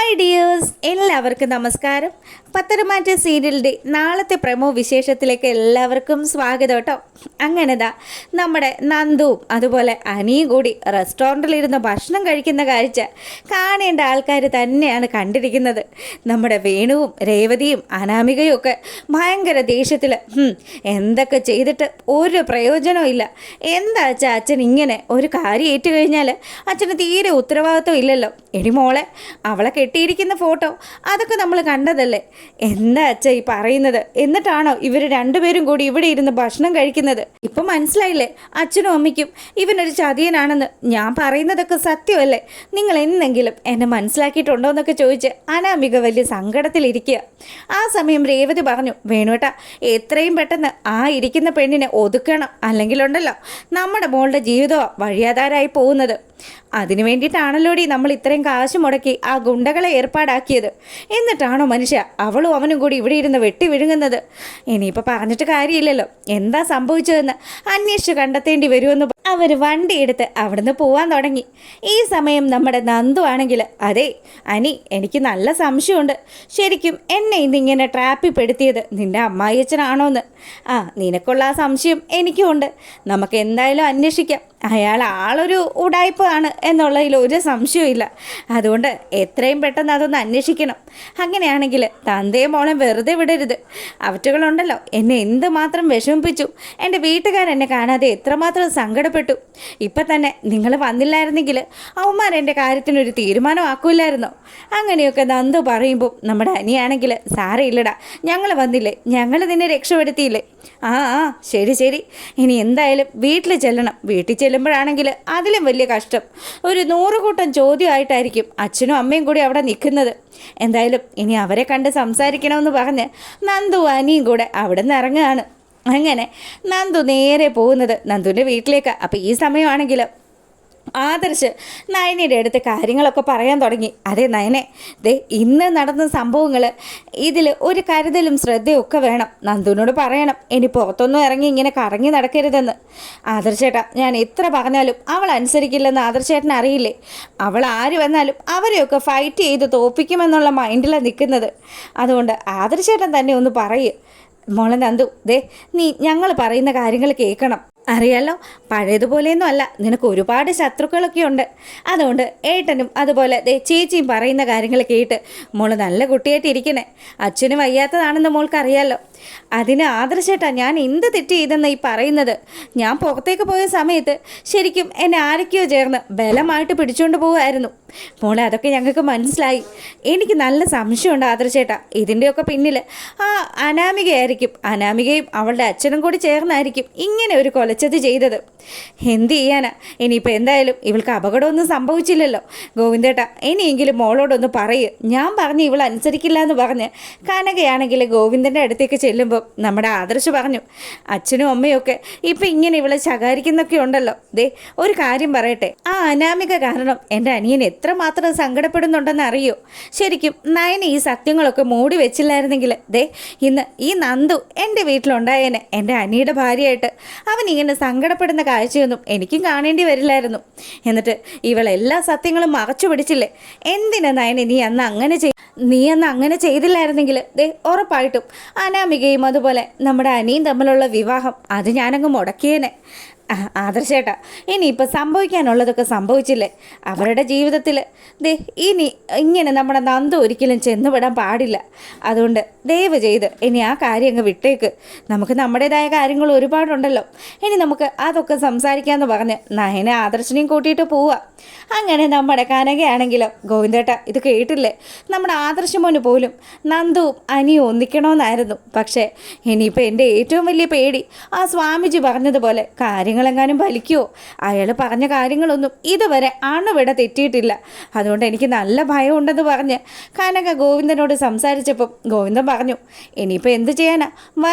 Hi dears, എല്ലാവർക്കും നമസ്കാരം. പത്തരമാറ്റ സീരിയലിൻ്റെ നാളത്തെ പ്രമോ വിശേഷത്തിലേക്ക് എല്ലാവർക്കും സ്വാഗതം കേട്ടോ. അങ്ങനെതാ നമ്മുടെ നന്ദുവും അതുപോലെ അനിയും കൂടി റെസ്റ്റോറൻറ്റിലിരുന്ന് ഭക്ഷണം കഴിക്കുന്ന കാഴ്ച കാണേണ്ട ആൾക്കാർ തന്നെയാണ് കണ്ടിരിക്കുന്നത്. നമ്മുടെ വേണുവും രേവതിയും അനാമികയും ഒക്കെ ഭയങ്കര ദേഷ്യത്തിൽ എന്തൊക്കെ ചെയ്തിട്ട് ഒരു പ്രയോജനവും ഇല്ല. എന്താ അച്ഛാ അച്ഛൻ ഇങ്ങനെ ഒരു കാര്യം ഏറ്റു കഴിഞ്ഞാൽ അച്ഛന് തീരെ ഉത്തരവാദിത്വം ഇല്ലല്ലോ. എടി മോളെ, അവളെ കെട്ടിയിരിക്കുന്ന ഫോട്ടോ അതൊക്കെ നമ്മൾ കണ്ടതല്ലേ. എന്താ അച്ഛ ഈ പറയുന്നത്? എന്നിട്ടാണോ ഇവർ രണ്ടുപേരും കൂടി ഇവിടെ ഇരുന്ന് ഭക്ഷണം കഴിക്കുന്നത്? ഇപ്പം മനസ്സിലായില്ലേ അച്ഛനും അമ്മയ്ക്കും ഇവനൊരു ചതിയനാണെന്ന്? ഞാൻ പറയുന്നതൊക്കെ സത്യമല്ലേ? നിങ്ങൾ എന്നെങ്കിലും എന്നെ മനസ്സിലാക്കിയിട്ടുണ്ടോ എന്നൊക്കെ ചോദിച്ച് അനാമിക വലിയ സങ്കടത്തിലിരിക്കുക. ആ സമയം രേവതി പറഞ്ഞു, വേണുവേട്ടാ എത്രയും പെട്ടെന്ന് ആ ഇരിക്കുന്ന പെണ്ണിനെ ഒതുക്കണം, അല്ലെങ്കിലുണ്ടല്ലോ നമ്മുടെ മോളുടെ ജീവിതമാണ് വഴിയാധാരായി പോകുന്നത്. അതിനു വേണ്ടിയിട്ടാണല്ലോടി നമ്മൾ ഇത്രയും കാശ് മുടക്കി ആ ഗുണ്ടകളെ ഏർപ്പാടാക്കിയത്. എന്നിട്ടാണോ മനുഷ്യ അവളും അവനും കൂടി ഇവിടെ ഇരുന്ന് വെട്ടി വിഴുങ്ങുന്നത്? ഇനിയിപ്പോൾ പറഞ്ഞിട്ട് കാര്യമില്ലല്ലോ. എന്താ സംഭവിച്ചതെന്ന് അന്വേഷിച്ച് കണ്ടെത്തേണ്ടി വരുമെന്ന് അവർ വണ്ടിയെടുത്ത് അവിടുന്ന് പോവാൻ തുടങ്ങി. ഈ സമയം നമ്മുടെ നന്ദു ആണെങ്കിൽ, അതെ അനി, എനിക്ക് നല്ല സംശയമുണ്ട്. ശരിക്കും എന്നെ ഇന്നിങ്ങനെ ട്രാപ്പിൽപ്പെടുത്തിയത് നിൻ്റെ അമ്മായിയച്ഛനാണോന്ന്. നിനക്കുള്ള ആ സംശയം എനിക്കുമുണ്ട്. നമുക്ക് എന്തായാലും അന്വേഷിക്കാം. അയാൾ ആളൊരു ഉടായ്പാണ് എന്നുള്ളതിൽ ഒരു സംശയവും ഇല്ല. അതുകൊണ്ട് എത്രയും പെട്ടെന്ന് അതൊന്ന് അന്വേഷിക്കണം. അങ്ങനെയാണെങ്കിൽ തന്തയും മോളെ വെറുതെ വിടരുത്. അവറ്റുകളുണ്ടല്ലോ എന്നെ എന്തുമാത്രം വിഷമിപ്പിച്ചു. എൻ്റെ വീട്ടുകാരെന്നെ കാണാതെ എത്രമാത്രം സങ്കടപ്പെട്ടു. ഇപ്പം തന്നെ നിങ്ങൾ വന്നില്ലായിരുന്നെങ്കിൽ അവന്മാരെൻ്റെ കാര്യത്തിനൊരു തീരുമാനമാക്കൂല്ലായിരുന്നോ? അങ്ങനെയൊക്കെ നന്ദു പറയുമ്പോൾ നമ്മുടെ അനിയാണെങ്കിൽ, സാരയില്ലടാ, ഞങ്ങൾ വന്നില്ലേ, ഞങ്ങൾ നിന്നെ രക്ഷപ്പെടുത്തിയില്ലേ. ശരി ശരി, ഇനി എന്തായാലും വീട്ടിൽ ചെല്ലണം. വീട്ടിൽ ചെല്ലുമ്പോഴാണെങ്കിൽ അതിലും വലിയ കഷ്ടം. ഒരു 100 കൂട്ടം ചോദ്യമായിട്ടായിരിക്കും അച്ഛനും അമ്മയും കൂടി അവിടെ നിൽക്കുന്നത്. എന്തായാലും ഇനി അവരെ കണ്ട് സംസാരിക്കണമെന്ന് പറഞ്ഞ് നന്ദു അനിയും കൂടെ അവിടെ നിന്ന് ഇറങ്ങുകയാണ്. അങ്ങനെ നന്ദു നേരെ പോകുന്നത് നന്ദുവിൻ്റെ വീട്ടിലേക്ക്. അപ്പോൾ ഈ സമയമാണെങ്കിൽ ആദർശ് നയനയുടെ അടുത്ത് കാര്യങ്ങളൊക്കെ പറയാൻ തുടങ്ങി. അതെ നയനെ, ദേ ഇന്ന് നടന്ന സംഭവങ്ങൾ, ഇതിൽ ഒരു കരുതലും ശ്രദ്ധയൊക്കെ വേണം. നന്ദുവിനോട് പറയണം ഇനി പുറത്തൊന്നും ഇറങ്ങി ഇങ്ങനെ കറങ്ങി നടക്കരുതെന്ന്. ആദർശേട്ടാ, ഞാൻ എത്ര പറഞ്ഞാലും അവൾ അനുസരിക്കില്ലെന്ന് ആദർശേട്ടൻ അറിയില്ലേ? അവൾ ആര് വന്നാലും അവരെയൊക്കെ ഫൈറ്റ് ചെയ്ത് തോൽപ്പിക്കുമെന്നുള്ള മൈൻഡിലാണ് നിൽക്കുന്നത്. അതുകൊണ്ട് ആദർശേട്ടൻ തന്നെ ഒന്ന് പറയ്. മോളെ നന്ദു, ദേ നീ ഞങ്ങൾ പറയുന്ന കാര്യങ്ങൾ കേൾക്കണം. അറിയാലോ, പഴയതുപോലെയൊന്നും അല്ല, നിനക്ക് ഒരുപാട് ശത്രുക്കളൊക്കെ ഉണ്ട്. അതുകൊണ്ട് ഏട്ടനും അതുപോലെ ചേച്ചിയും പറയുന്ന കാര്യങ്ങൾ കേട്ട് മോള് നല്ല കുട്ടിയായിട്ട് ഇരിക്കണേ. അച്ഛന് വയ്യാത്തതാണെന്ന് മോൾക്കറിയാലോ. അതിന് ആദർശേട്ടാ, ഞാൻ എന്ത് തെറ്റ് ചെയ്തെന്ന് ഈ പറയുന്നത്? ഞാൻ പുറത്തേക്ക് പോയ സമയത്ത് ശരിക്കും എന്നെ ആരൊക്കെയോ ചേർന്ന് ബലമായിട്ട് പിടിച്ചുകൊണ്ട് പോവുമായിരുന്നു. മോളെ, അതൊക്കെ ഞങ്ങൾക്ക് മനസ്സിലായി. എനിക്ക് നല്ല സംശയമുണ്ട് ആദർശേട്ടാ, ഇതിൻ്റെയൊക്കെ പിന്നിൽ ആ അനാമികയായിരിക്കും. അനാമികയും അവളുടെ അച്ഛനും കൂടി ചേർന്നായിരിക്കും ഇങ്ങനെ ഒരു കൊലച്ചത് ചെയ്തത്. എന്ത് ചെയ്യാനാ? ഇനിയിപ്പോൾ എന്തായാലും ഇവൾക്ക് അപകടമൊന്നും സംഭവിച്ചില്ലല്ലോ. ഗോവിന്ദേട്ടാ, ഇനിയെങ്കിലും മോളോടൊന്ന് പറയ്. ഞാൻ പറഞ്ഞ് ഇവൾ അനുസരിക്കില്ല എന്ന് പറഞ്ഞ് കനകയാണെങ്കിൽ ഗോവിന്ദൻ്റെ അടുത്തേക്ക് ചെല്ലുമ്പോൾ നമ്മുടെ ആദർശ് പറഞ്ഞു, അച്ഛനും അമ്മയും ഒക്കെ ഇപ്പം ഇങ്ങനെ ഇവളെ ശകാരിക്കുന്നൊക്കെ ഉണ്ടല്ലോ. ദേ ഒരു കാര്യം പറയട്ടെ, ആ അനാമിക കാരണം എൻ്റെ അനിയൻ എത്രമാത്രം സങ്കടപ്പെടുന്നുണ്ടെന്ന് അറിയോ? ശരിക്കും നയന ഈ സത്യങ്ങളൊക്കെ മൂടി വെച്ചില്ലായിരുന്നെങ്കിൽ ദേ ഇന്ന് ഈ നന്ദു എൻ്റെ വീട്ടിലുണ്ടായേനെ. എൻ്റെ അനിയുടെ ഭാര്യയായിട്ട് അവൻ ഇങ്ങനെ സങ്കടപ്പെടുന്ന കാഴ്ചയൊന്നും എനിക്കും കാണേണ്ടി വരില്ലായിരുന്നു. എന്നിട്ട് ഇവളെല്ലാ സത്യങ്ങളും മറച്ചു പിടിച്ചില്ലേ? എന്തിനാ നയനെ നീ അന്ന് അങ്ങനെ ചെയ്തില്ലായിരുന്നെങ്കിൽ ദേ ഉറപ്പായിട്ടും അനാമികയും അതുപോലെ നമ്മുടെ അനിയും തമ്മിലുള്ള വിവാഹം അത് ഞാനങ്ങ് മുടക്കിയേനെ. ആദർശേട്ടാ, ഇനിയിപ്പോൾ സംഭവിക്കാനുള്ളതൊക്കെ സംഭവിച്ചില്ലേ? അവരുടെ ജീവിതത്തിൽ ദേ ഇനി ഇങ്ങനെ നമ്മുടെ നന്ദു ഒരിക്കലും ചെന്നുവിടാൻ പാടില്ല. അതുകൊണ്ട് ദയവ് ചെയ്ത് ഇനി ആ കാര്യം അങ്ങ് വിട്ടേക്ക്. നമുക്ക് നമ്മുടേതായ കാര്യങ്ങൾ ഒരുപാടുണ്ടല്ലോ. ഇനി നമുക്ക് അതൊക്കെ സംസാരിക്കാമെന്ന് പറഞ്ഞ് നയനെ ആദർശനെയും കൂട്ടിയിട്ട് പോവുക. അങ്ങനെ നമ്മുടെ കനകയാണെങ്കിലോ, ഗോവിന്ദേട്ടാ ഇത് കേട്ടില്ലേ? നമ്മുടെ ആദർശമോന് പോലും നന്ദുവും അനിയും ഒന്നിക്കണമെന്നായിരുന്നു. പക്ഷേ ഇനിയിപ്പോൾ എൻ്റെ ഏറ്റവും വലിയ പേടി ആ സ്വാമിജി പറഞ്ഞതുപോലെ കാര്യങ്ങളെങ്ങാനും വലിക്കുമോ? അയാൾ പറഞ്ഞ കാര്യങ്ങളൊന്നും ഇതുവരെ അണുവിട തെറ്റിയിട്ടില്ല. അതുകൊണ്ട് എനിക്ക് നല്ല ഭയമുണ്ടെന്ന് പറഞ്ഞ് കനക ഗോവിന്ദനോട് സംസാരിച്ചപ്പം ഗോവിന്ദൻ പറഞ്ഞു, ഇനിയിപ്പോൾ എന്ത് ചെയ്യാനാ,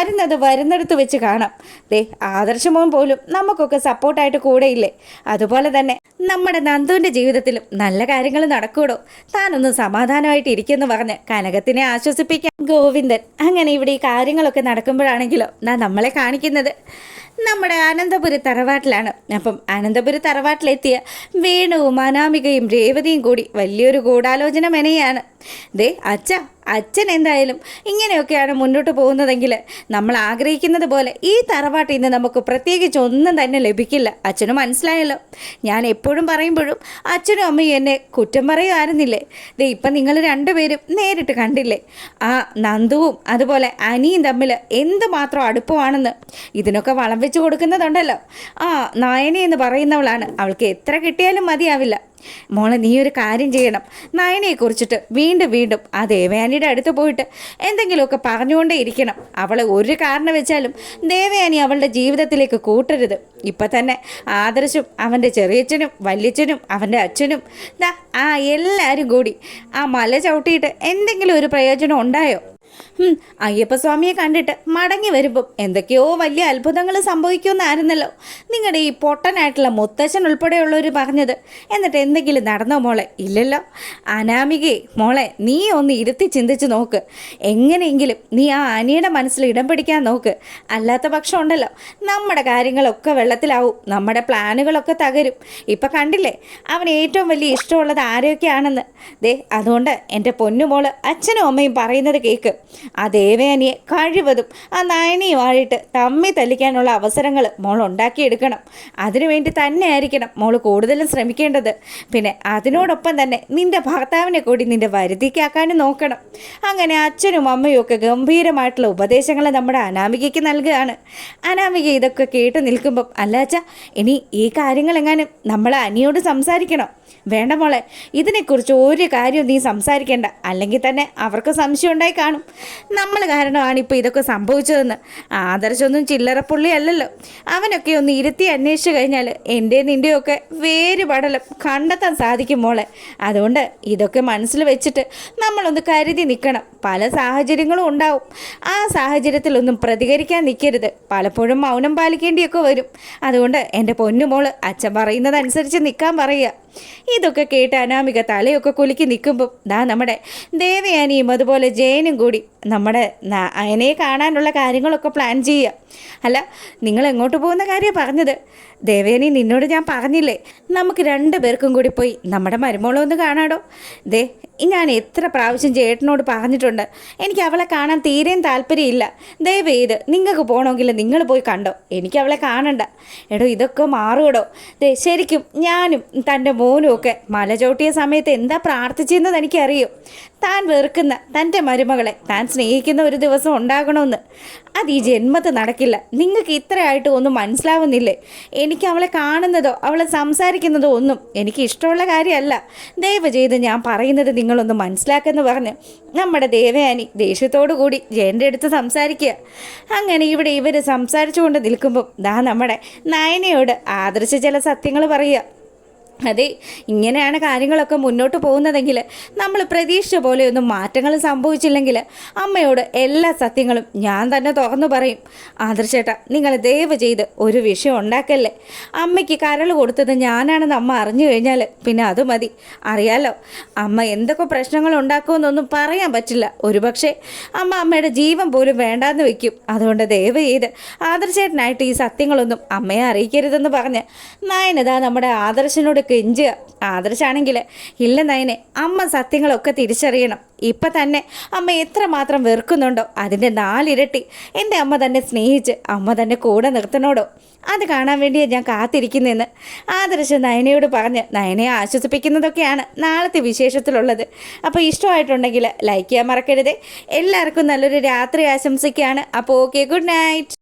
വരുന്നിടത്ത് വെച്ച് കാണാം. ദേ ആദർശമോൻ പോലും നമുക്കൊക്കെ സപ്പോർട്ടായിട്ട് കൂടെയില്ലേ? അതുപോലെ തന്നെ നമ്മുടെ നന്ദുവിൻ്റെ ജീവിതത്തിലും നല്ല കാര്യങ്ങൾ നടക്കൂടോ. താനൊന്ന് സമാധാനമായിട്ട് ഇരിക്കുമെന്ന് പറഞ്ഞ് കനകത്തിനെ ആശ്വസിപ്പിക്കാൻ ഗോവിന്ദൻ. അങ്ങനെ ഇവിടെ ഈ കാര്യങ്ങളൊക്കെ നടക്കുമ്പോഴാണെങ്കിലോ നമ്മളെ കാണിക്കുന്നത് നമ്മുടെ അനന്തപുരി തറവാട്ടിലാണ്. അപ്പം അനന്തപുരി തറവാട്ടിലെത്തിയ വേണുവും അനാമികയും രേവതിയും കൂടി വലിയൊരു ഗൂഢാലോചന മെനയാണ്. ദേ അച്ഛൻ എന്തായാലും ഇങ്ങനെയൊക്കെയാണ് മുന്നോട്ട് പോകുന്നതെങ്കിൽ നമ്മൾ ആഗ്രഹിക്കുന്നത് പോലെ ഈ തറവാട്ടിൽ നിന്ന് നമുക്ക് പ്രത്യേകിച്ച് ഒന്നും തന്നെ ലഭിക്കില്ല. അച്ഛനും മനസ്സിലായല്ലോ. ഞാൻ എപ്പോഴും പറയുമ്പോഴും അച്ഛനും അമ്മയും എന്നെ കുറ്റം പറയുമായിരുന്നില്ലേ? ദേ ഇപ്പം നിങ്ങൾ രണ്ടുപേരും നേരിട്ട് കണ്ടില്ലേ ആ നന്ദുവും അതുപോലെ അനിയും തമ്മിൽ എന്തുമാത്രം അടുപ്പമാണെന്ന്. ഇതിനൊക്കെ വളം വെച്ച് കൊടുക്കുന്നതുണ്ടല്ലോ ആ നയനി എന്ന് പറയുന്നവളാണ്. അവൾക്ക് എത്ര കിട്ടിയാലും മതിയാവില്ല. മോളെ നീ ഒരു കാര്യം ചെയ്യണം. നയനയെക്കുറിച്ചിട്ട് വീണ്ടും വീണ്ടും ആ ദേവയാനിയുടെ അടുത്ത് പോയിട്ട് എന്തെങ്കിലുമൊക്കെ പറഞ്ഞുകൊണ്ടേ ഇരിക്കണം. അവളെ ഒരു കാരണം വെച്ചാലും ദേവയാനി അവളുടെ ജീവിതത്തിലേക്ക് കൂട്ടരുത്. ഇപ്പം തന്നെ ആദർശും അവൻ്റെ ചെറിയച്ഛനും വല്യച്ഛനും അവൻ്റെ അച്ഛനും ആ എല്ലാവരും കൂടി ആ മല ചവിട്ടിയിട്ട് എന്തെങ്കിലും ഒരു പ്രയോജനം ഉണ്ടായോ? അയ്യപ്പസ്വാമിയെ കണ്ടിട്ട് മടങ്ങി വരുമ്പം എന്തൊക്കെയോ വലിയ അത്ഭുതങ്ങൾ സംഭവിക്കുമെന്നായിരുന്നല്ലോ നിങ്ങളുടെ ഈ പൊട്ടനായിട്ടുള്ള മുത്തശ്ശൻ ഉൾപ്പെടെയുള്ളവർ പറഞ്ഞത്. എന്നിട്ട് എന്തെങ്കിലും നടന്നോ മോളെ? ഇല്ലല്ലോ. അനാമികയെ മോളെ നീ ഒന്ന് ഇരുത്തി ചിന്തിച്ച് നോക്ക്. എങ്ങനെയെങ്കിലും നീ ആ അനിയുടെ മനസ്സിൽ ഇടം പിടിക്കാൻ നോക്ക്. അല്ലാത്ത പക്ഷം ഉണ്ടല്ലോ നമ്മുടെ കാര്യങ്ങളൊക്കെ വെള്ളത്തിലാവും, നമ്മുടെ പ്ലാനുകളൊക്കെ തകരും. ഇപ്പം കണ്ടില്ലേ അവന് ഏറ്റവും വലിയ ഇഷ്ടമുള്ളത് ആരെയൊക്കെയാണെന്ന്. ദേ അതുകൊണ്ട് എൻ്റെ പൊന്നുമോള് അച്ഛനും അമ്മയും പറയുന്നത് കേൾക്ക്. ആ ദേവയാനിയെ കഴിവതും ആ നയനിയുമായിട്ട് തമ്മി തല്ലിക്കാനുള്ള അവസരങ്ങൾ മോൾ ഉണ്ടാക്കിയെടുക്കണം. അതിനുവേണ്ടി തന്നെ ആയിരിക്കണം മോൾ കൂടുതലും ശ്രമിക്കേണ്ടത്. പിന്നെ അതിനോടൊപ്പം തന്നെ നിൻ്റെ ഭർത്താവിനെ കൂടി നിൻ്റെ വരുതിക്കാക്കാനും നോക്കണം. അങ്ങനെ അച്ഛനും അമ്മയും ഒക്കെ ഗംഭീരമായിട്ടുള്ള ഉപദേശങ്ങൾ നമ്മുടെ അനാമികയ്ക്ക് നൽകുകയാണ്. അനാമിക ഇതൊക്കെ കേട്ട് നിൽക്കുമ്പം അല്ല അച്ഛാ ഇനി ഈ കാര്യങ്ങളെങ്ങാനും നമ്മൾ അനിയോട് സംസാരിക്കണോ? വേണ്ട മോളെ, ഇതിനെക്കുറിച്ച് ഒരു കാര്യവും നീ സംസാരിക്കേണ്ട. അല്ലെങ്കിൽ തന്നെ അവർക്ക് സംശയം ഉണ്ടായി കാണും നമ്മൾ കാരണമാണ് ഇപ്പോൾ ഇതൊക്കെ സംഭവിച്ചതെന്ന്. ആദർശമൊന്നും ചില്ലറപ്പുള്ളി അല്ലല്ലോ. അവനൊക്കെ ഒന്ന് ഇരുത്തി അന്വേഷിച്ച് കഴിഞ്ഞാൽ എൻ്റെ നിൻ്റെയൊക്കെ വേര് പടലം കണ്ടെത്താൻ സാധിക്കും മോളെ. അതുകൊണ്ട് ഇതൊക്കെ മനസ്സിൽ വെച്ചിട്ട് നമ്മളൊന്ന് കരുതി നിൽക്കണം. പല സാഹചര്യങ്ങളും ഉണ്ടാവും. ആ സാഹചര്യത്തിലൊന്നും പ്രതികരിക്കാൻ നിൽക്കരുത്. പലപ്പോഴും മൗനം പാലിക്കേണ്ടിയൊക്കെ വരും. അതുകൊണ്ട് എൻ്റെ പൊന്നുമോള് അച്ഛൻ പറയുന്നതനുസരിച്ച് നിൽക്കാൻ പറയുക. ഇതൊക്കെ കേട്ട് അനാമിക തലയൊക്കെ കുലുക്കി നിൽക്കുമ്പം നമ്മുടെ ദേവയാനിയും അതുപോലെ ജയനും കൂടി നമ്മുടെ അയനെ കാണാനുള്ള കാര്യങ്ങളൊക്കെ പ്ലാൻ ചെയ്യുക. അല്ല നിങ്ങൾ എങ്ങോട്ട് പോകുന്ന കാര്യമാണ് പറഞ്ഞത്? ദേവയാനി നിന്നോട് ഞാൻ പറഞ്ഞില്ലേ നമുക്ക് 2 പേർക്കും കൂടി പോയി നമ്മുടെ മരുമോളെ ഒന്ന് കാണാടോ? ദേ ഞാൻ എത്ര പ്രാവശ്യം ചേട്ടനോട് പറഞ്ഞിട്ടുണ്ട് എനിക്ക് അവളെ കാണാൻ തീരെയും താല്പര്യമില്ല. ദയവ് ചെയ്ത് നിങ്ങൾക്ക് പോകണമെങ്കിൽ നിങ്ങൾ പോയി കണ്ടോ, എനിക്ക് അവളെ കാണണ്ട. എടോ ഇതൊക്കെ മാറുകടോ. ദേ ശരിക്കും ഞാനും തൻ്റെ മോനും ഒക്കെ മല ചവിട്ടിയ സമയത്ത് എന്താ പ്രാർത്ഥിച്ചതെന്ന് എനിക്കറിയോ? താൻ വെറുക്കുന്ന തൻ്റെ മരുമകളെ താൻ സ്നേഹിക്കുന്ന ഒരു ദിവസം ഉണ്ടാകണമെന്ന്. അത് ഈ ജന്മത്ത് നടക്കില്ല. നിങ്ങൾക്ക് ഇത്രയായിട്ട് ഒന്നും മനസ്സിലാവുന്നില്ലേ? എനിക്ക് അവളെ കാണുന്നതോ അവളെ സംസാരിക്കുന്നതോ ഒന്നും എനിക്ക് ഇഷ്ടമുള്ള കാര്യമല്ല. ദയവ് ചെയ്ത് ഞാൻ പറയുന്നത് നിങ്ങളൊന്ന് മനസ്സിലാക്കെന്ന് പറഞ്ഞ് നമ്മുടെ ദേവയാനി ദേഷ്യത്തോടു കൂടി ജയൻ്റെ അടുത്ത് സംസാരിക്കുക. അങ്ങനെ ഇവിടെ ഇവർ സംസാരിച്ചുകൊണ്ട് നിൽക്കുമ്പം നമ്മുടെ നയനയോട് ആദർശ ചില സത്യങ്ങൾ പറയുക. അതെ ഇങ്ങനെയാണ് കാര്യങ്ങളൊക്കെ മുന്നോട്ട് പോകുന്നതെങ്കിൽ നമ്മൾ പ്രതീക്ഷിച്ച പോലെയൊന്നും മാറ്റങ്ങൾ സംഭവിച്ചില്ലെങ്കിൽ അമ്മയോട് എല്ലാ സത്യങ്ങളും ഞാൻ തന്നെ തുറന്നു പറയും. ആദർശേട്ടാ നിങ്ങൾ ദയവ് ചെയ്ത് ഒരു വിഷയം ഉണ്ടാക്കല്ലേ. അമ്മയ്ക്ക് കരൾ കൊടുത്തത് ഞാനാണെന്ന് അമ്മ അറിഞ്ഞു കഴിഞ്ഞാൽ പിന്നെ അത് മതി. അറിയാലോ അമ്മ എന്തൊക്കെ പ്രശ്നങ്ങൾ ഉണ്ടാക്കുമെന്നൊന്നും പറയാൻ പറ്റില്ല. ഒരുപക്ഷെ അമ്മയുടെ ജീവൻ പോലും വേണ്ടാന്ന് വെക്കും. അതുകൊണ്ട് ദയവ് ചെയ്ത് ആദർശേട്ടനായിട്ട് ഈ സത്യങ്ങളൊന്നും അമ്മയെ അറിയിക്കരുതെന്ന് പറഞ്ഞ് നയനതാ നമ്മുടെ ആദർശനോട് കെഞ്ചുക. ആദർശാണെങ്കിൽ ഇല്ല നയനെ, അമ്മ സത്യങ്ങളൊക്കെ തിരിച്ചറിയണം. ഇപ്പം തന്നെ അമ്മ എത്രമാത്രം വെറുക്കുന്നുണ്ടോ അതിൻ്റെ 4 ഇരട്ടി എൻ്റെ അമ്മ തന്നെ സ്നേഹിച്ച് അമ്മ തന്നെ കൂടെ നിർത്തണോടോ. അത് കാണാൻ വേണ്ടിയാണ് ഞാൻ കാത്തിരിക്കുന്നതെന്ന് ആദർശ് നയനയോട് പറഞ്ഞ് നയനയെ ആശ്വസിപ്പിക്കുന്നതൊക്കെയാണ് നാളത്തെ വിശേഷത്തിലുള്ളത്. അപ്പോൾ ഇഷ്ടമായിട്ടുണ്ടെങ്കിൽ ലൈക്ക് ചെയ്യാൻ മറക്കരുത്. എല്ലാവർക്കും നല്ലൊരു രാത്രി ആശംസിക്കുകയാണ്. അപ്പോൾ ഓക്കെ, ഗുഡ് നൈറ്റ്.